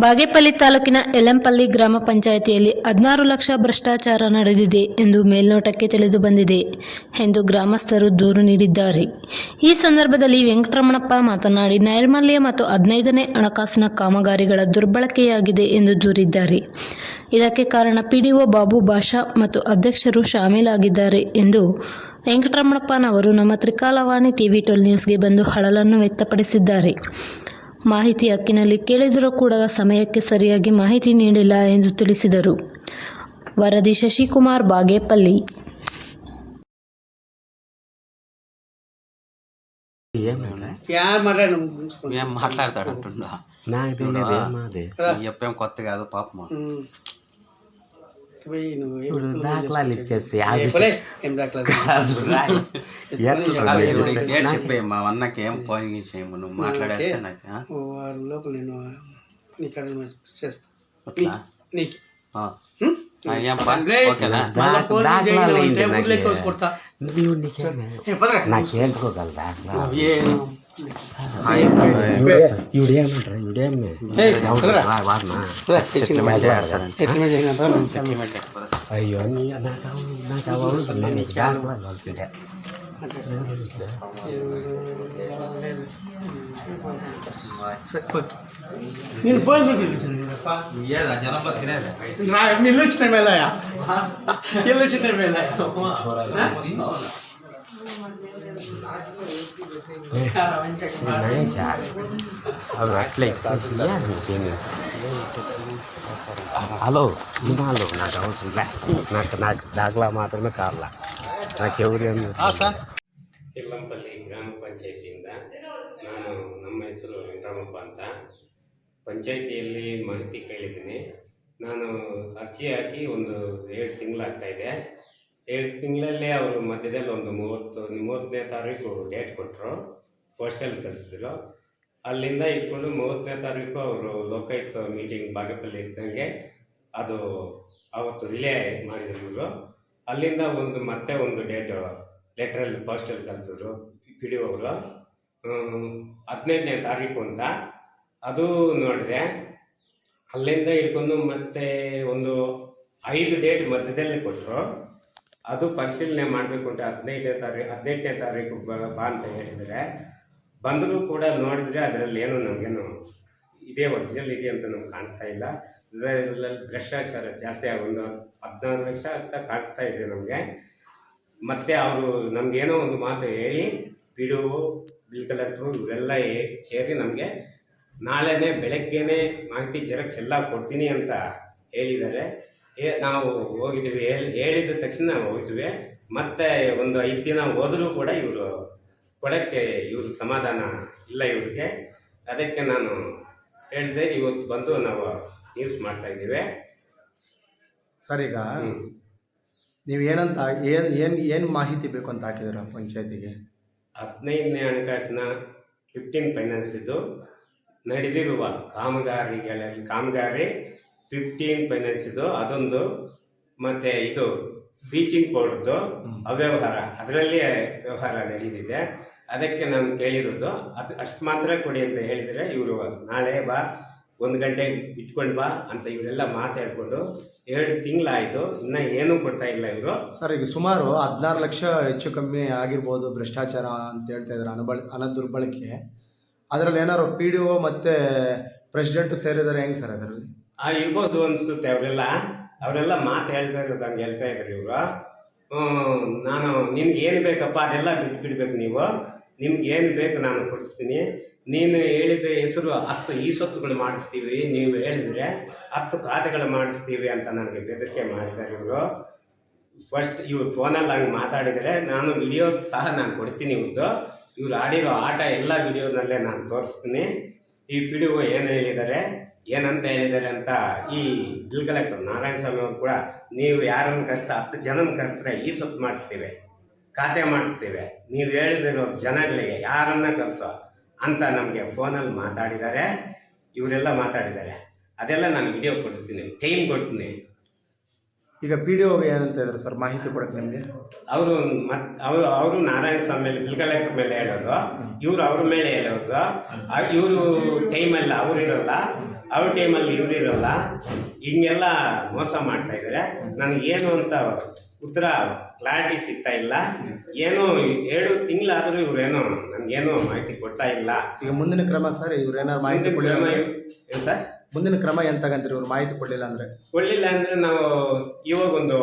ಬಾಗೇಪಲ್ಲಿ ತಾಲೂಕಿನ ಯಲಂಪಲ್ಲಿ ಗ್ರಾಮ ಪಂಚಾಯಿತಿಯಲ್ಲಿ 16 ಲಕ್ಷ ಭ್ರಷ್ಟಾಚಾರ ನಡೆದಿದೆ ಎಂದು ಮೇಲ್ನೋಟಕ್ಕೆ ತಿಳಿದು ಬಂದಿದೆ ಎಂದು ಗ್ರಾಮಸ್ಥರು ದೂರು ನೀಡಿದ್ದಾರೆ. ಈ ಸಂದರ್ಭದಲ್ಲಿ ವೆಂಕಟರಮಣಪ್ಪ ಮಾತನಾಡಿ, ನೈರ್ಮಲ್ಯ ಮತ್ತು 15ನೇ ಹಣಕಾಸಿನ ಕಾಮಗಾರಿಗಳ ದುರ್ಬಳಕೆಯಾಗಿದೆ ಎಂದು ದೂರಿದ್ದಾರೆ. ಇದಕ್ಕೆ ಕಾರಣ ಪಿಡಿಒ ಬಾಬು ಭಾಷಾ ಮತ್ತು ಅಧ್ಯಕ್ಷರು ಶಾಮೀಲಾಗಿದ್ದಾರೆ ಎಂದು ವೆಂಕಟರಮಣಪ್ಪನವರು ನಮ್ಮ ತ್ರಿಕಾಲವಾಣಿ ಟಿವಿ 12 ನ್ಯೂಸ್ಗೆ ಬಂದು ಅಳಲನ್ನು ವ್ಯಕ್ತಪಡಿಸಿದ್ದಾರೆ. ಮಾಹಿತಿ ಹಕ್ಕಿನಲ್ಲಿ ಕೇಳಿದರೂ ಕೂಡ ಸಮಯಕ್ಕೆ ಸರಿಯಾಗಿ ಮಾಹಿತಿ ನೀಡಿಲ್ಲ ಎಂದು ತಿಳಿಸಿದರು. ವರದಿ ಶಶಿಕುಮಾರ್, ಬಾಗೇಪಲ್ಲಿ. మాట్లాడతాడంటుండ చెప్పేం కొత్తగా కాదు పాపం దాఖలాలు ఇచ్చేస్తే చెప్పే మా అన్నకి ఏం పోయి చేయము నువ్వు మాట్లాడేస్తే నాకు లోపల నేను ఇక్కడ నాకేంటుకోగల దాఖలా అయ్యో నాకు అవసరం నీకు దాఖలా కావాల్సిందే. నేను పోయి జనంలో తినేది ఇల్లు వచ్చిన మేళయా ఇల్లు వచ్చిన మేళ అవి అట్లే హలో వినాలో నాకు అవసరం లే, నాకు దాఖలా మాత్రమే కావాలా, నాకెవరేమి. ಯಲ್ಲಂಪಲ್ಲಿ ಗ್ರಾಮ ಪಂಚಾಯಿತಿಯಿಂದ ನಾನು, ನಮ್ಮ ಹೆಸರು ವೆಂಕಟರಮಪ್ಪ ಅಂತ. ಪಂಚಾಯಿತಿಯಲ್ಲಿ ಮಾಹಿತಿ ಕೇಳಿದ್ದೀನಿ. ನಾನು ಅರ್ಜಿ ಹಾಕಿ ಒಂದು 7 ತಿಂಗಳಾಗ್ತಾಯಿದೆ. 7 ತಿಂಗಳಲ್ಲಿ ಅವರು ಮಧ್ಯದಲ್ಲಿ ಒಂದು 30ನೇ ತಾರೀಕು ಡೇಟ್ ಕೊಟ್ಟರು, ಪೋಸ್ಟಲ್ಲಿ ಕಳಿಸಿದ್ರು. ಅಲ್ಲಿಂದ ಇಟ್ಕೊಂಡು 30ನೇ ತಾರೀಕು ಅವರು ಲೋಕಾಯುಕ್ತ ಮೀಟಿಂಗ್ ಬಾಗೇಪಲ್ಲಿ ಇದ್ದಂಗೆ ಅದು ಆವತ್ತು ರಿಲೇ ಮಾಡಿದ್ರು ಇವರು. ಅಲ್ಲಿಂದ ಮತ್ತೆ ಒಂದು ಡೇಟು ಲೆಟ್ರಲ್ಲಿ ಪೋಸ್ಟಲ್ಲಿ ಕಳಿಸಿದ್ರು ಪಿ ಡಿ ಒ ಅವರು, 18ನೇ ತಾರೀಕು ಅಂತ. ಅದು ನೋಡಿದೆ. ಅಲ್ಲಿಂದ ಹಿಡ್ಕೊಂಡು ಮತ್ತೆ ಒಂದು 5 ಡೇಟ್ ಮಧ್ಯದಲ್ಲಿ ಕೊಟ್ಟರು. ಅದು ಪರಿಶೀಲನೆ ಮಾಡಬೇಕು ಅಂತ 18ನೇ ತಾರೀಕು ಬಾ ಅಂತ ಹೇಳಿದರೆ, ಬಂದರೂ ಕೂಡ ನೋಡಿದರೆ ಅದರಲ್ಲಿ ಏನು ನಮಗೇನು ಇದೇ ಒರಿಜಿನಲ್ ಇದೆ ಅಂತ ನಮ್ಗೆ ಕಾಣಿಸ್ತಾ ಇಲ್ಲ. ಇದರಲ್ಲಿ ಭ್ರಷ್ಟಾಚಾರ ಜಾಸ್ತಿ ಒಂದು 16 ಲಕ್ಷ ಅಂತ ಕಾಣಿಸ್ತಾ ಇದೆ ನಮಗೆ. ಮತ್ತು ಅವರು ನಮಗೇನೋ ಒಂದು ಮಾತು ಹೇಳಿ P D O, bill collector ಇವರೆಲ್ಲ ಸೇರಿ ನಮಗೆ ನಾಳೆನೇ ಬೆಳಗ್ಗೆನೇ ಮಾಹಿತಿ ಜೆರಾಕ್ಸ್ ಎಲ್ಲ ಕೊಡ್ತೀನಿ ಅಂತ ಹೇಳಿದ್ದಾರೆ. ನಾವು ಹೋಗಿದ್ದೀವಿ, ಹೇಳಿದ ತಕ್ಷಣ ನಾವು ಹೋಗಿದ್ವಿ. ಮತ್ತು ಒಂದು 5 ದಿನ ಹೋದರೂ ಕೂಡ ಇವರು ಕೊಡೋಕ್ಕೆ ಇವರು ಸಮಾಧಾನ ಇಲ್ಲ ಇವ್ರಿಗೆ. ಅದಕ್ಕೆ ನಾನು ಹೇಳಿದೆ, ಇವತ್ತು ಬಂದು ನಾವು ನ್ಯೂಸ್ ಮಾಡ್ತಾಯಿದ್ದೀವಿ. ಸರ್, ಈಗ ನೀವು ಏನಂತ ಏನು ಮಾಹಿತಿ ಬೇಕು ಅಂತ ಹಾಕಿದ್ದೀರ ಪಂಚಾಯತಿಗೆ? 15ನೇ ಹಣಕಾಸಿನ 15 ಫೈನಾನ್ಸ್ ಇದ್ದು ನಡೆದಿರುವ ಕಾಮಗಾರಿ 15 ಫೈನಾನ್ಸ್ ಇದ್ದು ಅದೊಂದು, ಮತ್ತು ಇದು ಬ್ಲೀಚಿಂಗ್ ಪೌಡ್ರದ್ದು ಅವ್ಯವಹಾರ, ಅದರಲ್ಲಿ ವ್ಯವಹಾರ ನಡೆದಿದೆ. ಅದಕ್ಕೆ ನಾನು ಕೇಳಿರೋದು ಅಷ್ಟು ಮಾತ್ರ ಕೊಡಿ ಅಂತ ಹೇಳಿದರೆ, ಇವರು ನಾಳೆ ಬಾ, 1 ಗಂಟೆ ಇಟ್ಕೊಂಡು ಬಾ ಅಂತ ಇವರೆಲ್ಲ ಮಾತಾಡಿಕೊಂಡು 2 ತಿಂಗಳಾಯಿತು, ಇನ್ನೂ ಏನೂ ಕೊಡ್ತಾ ಇಲ್ಲ ಇವರು. ಸರ್, ಈಗ ಸುಮಾರು 16 ಲಕ್ಷ ಹೆಚ್ಚು ಕಮ್ಮಿ ಆಗಿರ್ಬೋದು ಭ್ರಷ್ಟಾಚಾರ ಅಂತ ಹೇಳ್ತಾ ಇದ್ದಾರೆ, ಹಣ ದುರ್ಬಳಕೆ. ಅದರಲ್ಲಿ ಏನಾದ್ರು ಪಿ ಡಿ ಒ ಮತ್ತು ಪ್ರೆಸಿಡೆಂಟು ಸೇರಿದ್ದಾರೆ ಹೆಂಗೆ ಸರ್ ಅದರಲ್ಲಿ? ಇರ್ಬೋದು ಅನಿಸುತ್ತೆ. ಅವರೆಲ್ಲ ಮಾತು ಹೇಳ್ತಾ ಇರೋದು ಹಂಗೆ ಹೇಳ್ತಾ ಇದ್ದಾರೆ ಇವರು. ನಾನು ನಿಮ್ಗೆ ಏನು ಬೇಕಪ್ಪ ಅದೆಲ್ಲ ಬಿಟ್ಬಿಡ್ಬೇಕು, ನಿಮ್ಗೆ ಏನು ಬೇಕು ನಾನು ಕೊಡಿಸ್ತೀನಿ, ನೀನು ಹೇಳಿದ ಹೆಸರು 10 ಈ ಸೊತ್ತುಗಳು ಮಾಡಿಸ್ತೀವಿ, ನೀವು ಹೇಳಿದರೆ 10 ಖಾತೆಗಳು ಮಾಡಿಸ್ತೀವಿ ಅಂತ ನನಗೆ ಬೆದರಿಕೆ ಮಾಡಿದ್ದಾರೆ ಇವರು. ಫಸ್ಟ್ ಇವ್ರು ಫೋನಲ್ಲಿ ಹಂಗೆ ಮಾತಾಡಿದರೆ, ನಾನು ವಿಡಿಯೋ ಸಹ ನಾನು ಕೊಡ್ತೀನಿ ಇವ್ರದ್ದು. ಇವ್ರು ಆಡಿರೋ ಆಟ ಎಲ್ಲ ವಿಡಿಯೋನಲ್ಲೇ ನಾನು ತೋರಿಸ್ತೀನಿ. ಈ ಪಿ ಡಿ ಒ ಏನಂತ ಹೇಳಿದ್ದಾರೆ ಅಂತ ಈ ಬಿಲ್ ಕಲೆಕ್ಟರ್ ನಾರಾಯಣ ಸ್ವಾಮಿ ಅವರು ಕೂಡ, ನೀವು ಯಾರನ್ನು 10 ಜನನ ಕರೆಸಿದ್ರೆ ಈ ಸೊತ್ತು ಮಾಡಿಸ್ತೀವಿ, ಖಾತೆ ಮಾಡಿಸ್ತೀವಿ, ನೀವು ಹೇಳಿದಿರೋ ಜನಗಳಿಗೆ ಯಾರನ್ನ ಕರೆಸೋ ಅಂತ ನಮಗೆ ಫೋನಲ್ಲಿ ಮಾತಾಡಿದ್ದಾರೆ. ಇವರೆಲ್ಲ ಮಾತಾಡಿದ್ದಾರೆ, ಅದೆಲ್ಲ ನಾನು ವಿಡಿಯೋ ಕೊಡಿಸ್ತೀನಿ, ಟೈಮ್ ಕೊಡ್ತೀನಿ. ಈಗ ಪಿ ಡಿ ಒಗೆ ಏನಂತ ಇದ್ದಾರೆ ಸರ್ ಮಾಹಿತಿ ಕೊಡಕ್ಕೆ ನಿಮಗೆ? ಅವರು ನಾರಾಯಣ ಸ್ವಾಮಿ ಮೇಲೆ, ಬಿಲ್ ಕಲೆಕ್ಟರ್ ಮೇಲೆ ಹೇಳೋದು, ಇವರು ಅವ್ರ ಮೇಲೆ ಹೇಳೋದು. ಇವರು ಟೈಮಲ್ಲ, ಅವ್ರು ಇರೋಲ್ಲ, ಅವ್ರ ಟೈಮಲ್ಲಿ ಇವ್ರಿರಲ್ಲ, ಹಿಂಗೆಲ್ಲ ಮೋಸ ಮಾಡ್ತಾ ಇದ್ದಾರೆ. ನನಗೇನು ಅಂತ ಉತ್ತರ ಕ್ಲಾರಿಟಿ ಸಿಗ್ತಾ ಇಲ್ಲ. ಏನೋ 7 ತಿಂಗಳಾದರೂ ಇವ್ರೇನೋ ನನಗೇನು ಮಾಹಿತಿ ಕೊಡ್ತಾ ಇಲ್ಲ. ಈಗ ಮುಂದಿನ ಕ್ರಮ ಸರ್, ಇವ್ರು ಏನಾದ್ರು ಮಾಹಿತಿ ಕೊಡಲಿಲ್ಲ ಏನು ಸರ್? ಮುಂದಿನ ಕ್ರಮ ಏನು ತಗಂತೀರಿ ಇವ್ರು ಮಾಹಿತಿ ಕೊಡಲಿಲ್ಲ ಅಂದರೆ? ಕೊಡಲಿಲ್ಲ ಅಂದರೆ ನಾವು ಇವಾಗ ಒಂದು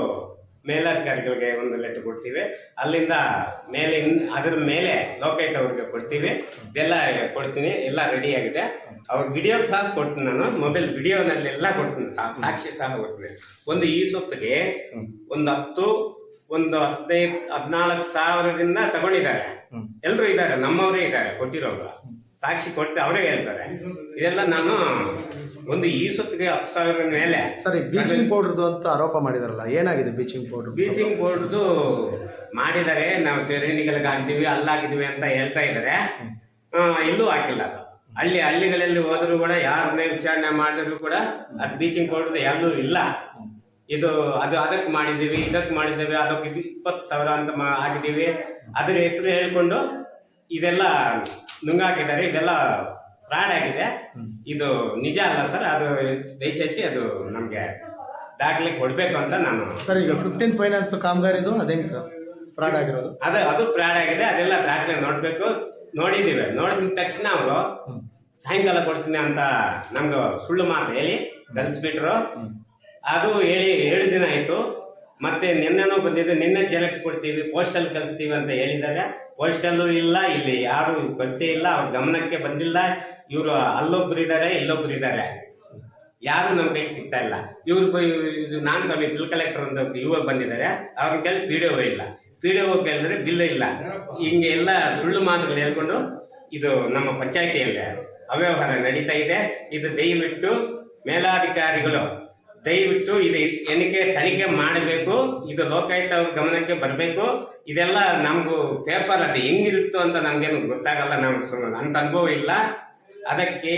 ಮೇಲಾಧಿಕಾರಿಗಳಿಗೆ ಒಂದು ಲೆಟರ್ ಕೊಡ್ತೀವಿ, ಅಲ್ಲಿಂದ ಮೇಲೆ ಅದ್ರ ಮೇಲೆ ಲೋಕಾಯುಕ್ತ ಅವ್ರಿಗೆ ಕೊಡ್ತೀವಿ. ಇದೆಲ್ಲ ಕೊಡ್ತೀನಿ, ಎಲ್ಲ ರೆಡಿ ಆಗಿದೆ. ಅವ್ರ ವಿಡಿಯೋ ಸಹ ಕೊಡ್ತೀನಿ, ನಾನು ಮೊಬೈಲ್ ವಿಡಿಯೋನಲ್ಲೆಲ್ಲ ಕೊಡ್ತೀನಿ, ಸಾಕ್ಷಿ ಸಹ ಕೊಡ್ತೀನಿ. ಒಂದು ಈ ಸೊತ್ತಿಗೆ ಒಂದು 10, ಒಂದು 15, 14 ಸಾವಿರದಿಂದ ತಗೊಂಡಿದ್ದಾರೆ. ಎಲ್ಲರೂ ಇದ್ದಾರೆ, ನಮ್ಮವರೇ ಇದ್ದಾರೆ ಕೊಟ್ಟಿರೋರು, ಸಾಕ್ಷಿ ಕೊಟ್ಟು ಅವರೇ ಹೇಳ್ತಾರೆ. ಇದೆಲ್ಲ ನಾನು ಒಂದು ಈ ಸೊತ್ತಿಗೆ 10,000 ಮೇಲೆ. ಸರ್, ಈ ಬ್ಲೀಚಿಂಗ್ ಪೌಡ್ರದ್ದು ಅಂತ ಆರೋಪ ಮಾಡಿದಾರಲ್ಲ, ಏನಾಗಿದೆ ಬ್ಲೀಚಿಂಗ್ ಪೌಡ್ರ್? ಬ್ಲೀಚಿಂಗ್ ಪೌಡ್ರದ್ದು ಮಾಡಿದ್ದಾರೆ, ನಾವು ಚರಂಡಿಗಳಿಗೆ ಹಾಕಿದೀವಿ, ಹಾಕಿದೀವಿ ಅಂತ ಹೇಳ್ತಾ ಇದ್ದಾರೆ. ಇಲ್ಲೂ ಹಾಕಿಲ್ಲ. ಅದು ಹಳ್ಳಿಗಳಲ್ಲಿ ಹೋದ್ರು ಕೂಡ ಯಾರನ್ನೇ ವಿಚಾರಣೆ ಮಾಡಿದ್ರು ಕೂಡ ಅದು ಬ್ಲೀಚಿಂಗ್ ಪೌಡ್ರದ್ದು ಎಲ್ಲೂ ಇಲ್ಲ. ಅದು ಅದಕ್ಕೆ ಮಾಡಿದ್ದೀವಿ, ಇದಕ್ಕೆ ಮಾಡಿದ್ದೇವೆ, ಅದಕ್ಕೆ 20,000 ಅಂತ ಹಾಕಿದ್ದೀವಿ, ಅದ್ರ ಹೆಸರು ಹೇಳ್ಕೊಂಡು ಇದೆಲ್ಲ ನುಂಗಾಕಿದ್ದಾರೆ. ಇದೆಲ್ಲ ಫ್ರಾಡ್ ಆಗಿದೆ, ಇದು ನಿಜ ಅಲ್ಲ ಸರ್. ಅದು ದಯచేసి ಅದು ನಮಗೆ ದಾಖಲೆ ಕೊಡಬೇಕು ಅಂತ ನಾನು. ಸರ್, ಈಗ 15 ಫೈನಾನ್ಸ್ ಕಾಮಗಾರಿದು ಅದೇಂಗೆ ಸರ್ ಫ್ರಾಡ್ ಆಗಿರೋದು? ಅದು ಫ್ರಾಡ್ ಆಗಿದೆ, ಅದೆಲ್ಲ ದಾಖಲೆ ನೋಡಬೇಕು. ನೋಡಿದ್ದೀವಿ, ನೋಡಿದ ತಕ್ಷಣ ಅವರು ಸಾಯಂಕಾಲ ಕೊಡ್ತೀನಿ ಅಂತ ನಮ್ಗೆ ಸುಳ್ಳು ಮಾತು ಹೇಳಿ ಕಲಿಸ್ಬಿಟ್ರು. ಅದು ಹೇಳಿ 7 ದಿನ ಆಯಿತು. ಮತ್ತೆ ನಿನ್ನೆನೂ ಬಂದಿದ್ದು, ನಿನ್ನೆ ಜೆರಾಕ್ಸ್ ಕೊಡ್ತೀವಿ, ಪೋಸ್ಟಲ್ ಕಳಿಸ್ತೀವಿ ಅಂತ ಹೇಳಿದ್ದಾರೆ. ಪೋಸ್ಟಲ್ಲೂ ಇಲ್ಲ, ಇಲ್ಲಿ ಯಾರು ಕಳಿಸೇ ಇಲ್ಲ, ಅವ್ರ ಗಮನಕ್ಕೆ ಬಂದಿಲ್ಲ. ಇವರು ಅಲ್ಲೊಬ್ರು ಇದ್ದಾರೆ, ಇಲ್ಲೊಬ್ರು ಇದ್ದಾರೆ, ಯಾರು ನಮ್ಮ ಕೈಗೆ ಸಿಗ್ತಾ ಇಲ್ಲ. ಇವ್ರು ನಾನು ಸ್ವಾಮಿ ಬಿಲ್ ಕಲೆಕ್ಟರ್ ಅಂತ ಇವಾಗ ಬಂದಿದ್ದಾರೆ, ಅವ್ರನ್ನ ಕೇಳಿ PDO ಇಲ್ಲ, PDO ಕೇಳಿದ್ರೆ ಬಿಲ್ ಇಲ್ಲ. ಹಿಂಗೆ ಎಲ್ಲ ಸುಳ್ಳು ಮಾತುಗಳು ಹೇಳ್ಕೊಂಡು ಇದು ನಮ್ಮ ಪಂಚಾಯಿತಿಯಲ್ಲಿ ಅವ್ಯವಹಾರ ನಡೀತಾ ಇದೆ. ಇದು ದಯವಿಟ್ಟು ಮೇಲಾಧಿಕಾರಿಗಳು ದಯವಿಟ್ಟು ಇದು ತನಿಖೆ ಮಾಡಬೇಕು. ಇದು ಲೋಕಾಯುಕ್ತ ಅವ್ರ ಗಮನಕ್ಕೆ ಬರಬೇಕು. ಇದೆಲ್ಲ ನಮಗೂ ಪೇಪರ್ ಅದು ಹೆಂಗಿರುತ್ತೋ ಅಂತ ನಮಗೇನು ಗೊತ್ತಾಗಲ್ಲ, ಅಂತ ಅನುಭವ ಇಲ್ಲ. ಅದಕ್ಕೆ